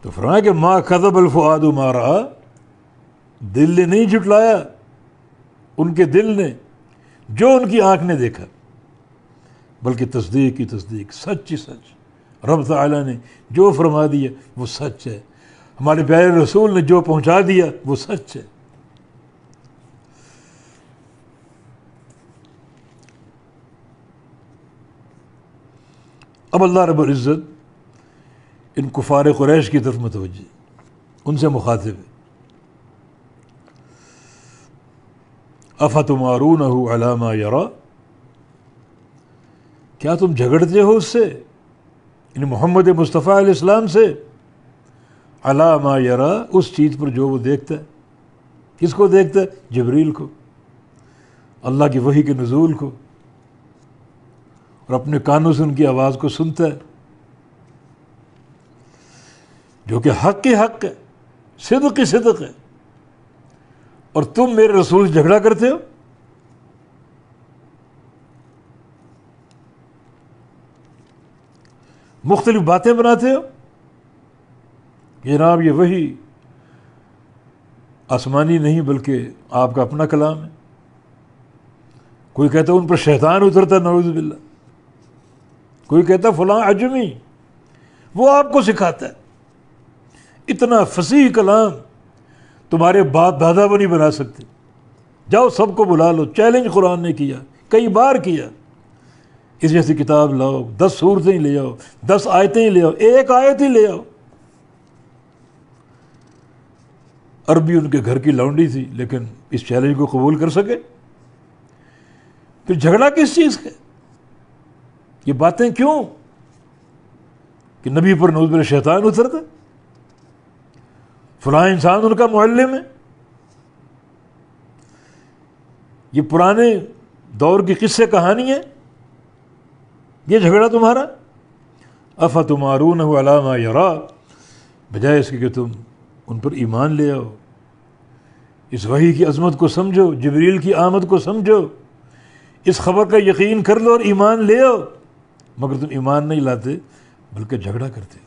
تو فرمایا کہ ما کذب الفؤاد ما رأى، دل نے نہیں جھٹلایا، ان کے دل نے جو ان کی آنکھ نے دیکھا، بلکہ تصدیق کی تصدیق، سچ ہی سچ۔ رب تعالیٰ نے جو فرما دیا وہ سچ ہے، ہمارے پیارے رسول نے جو پہنچا دیا وہ سچ ہے۔ اب اللہ رب العزت ان کفار قریش کی طرف متوجہ، ان سے مخاطب ہے۔ افتمارونہ علی ما یری، کیا تم جھگڑتے ہو اس سے، یعنی محمد مصطفیٰ علیہ السلام سے، علی ما یری، اس چیز پر جو وہ دیکھتا ہے۔ کس کو دیکھتا ہے؟ جبریل کو، اللہ کی وحی کے نزول کو، اور اپنے کانوں سے ان کی آواز کو سنتا ہے، جو کہ حق کی حق ہے، صدق کی صدق ہے، اور تم میرے رسول سے جھگڑا کرتے ہو۔ مختلف باتیں بناتے ہو۔ جناب یہ وحی آسمانی نہیں بلکہ آپ کا اپنا کلام ہے۔ کوئی کہتا ہے ان پر شیطان اترتا، نعوذ باللہ۔ کوئی کہتا ہے فلاں عجمی، وہ آپ کو سکھاتا ہے۔ اتنا فصیح کلام تمہارے باپ دادا وہ نہیں بنا سکتے۔ جاؤ سب کو بلا لو، چیلنج قرآن نے کیا، کئی بار کیا، اس جیسی کتاب لاؤ، 10 سورتیں لے آؤ، 10 آیتیں لے آؤ، ایک آیت ہی لے آؤ۔ عربی ان کے گھر کی لونڈی تھی، لیکن اس چیلنج کو قبول کر سکے؟ پھر جھگڑا کس چیز کا؟ یہ باتیں کیوں کہ نبی پر نعوذ باللہ شیطان اترتا، فلاں انسان ان کا معلم ہے۔ یہ پرانے دور کی قصے کہانی ہے، یہ جھگڑا تمہارا۔ افتمارونہ علی ما یری، بجائے اس کے کہ تم ان پر ایمان لے آؤ، اس وحی کی عظمت کو سمجھو، جبریل کی آمد کو سمجھو، اس خبر کا یقین کر لو اور ایمان لے آؤ، مگر تم ایمان نہیں لاتے بلکہ جھگڑا کرتے۔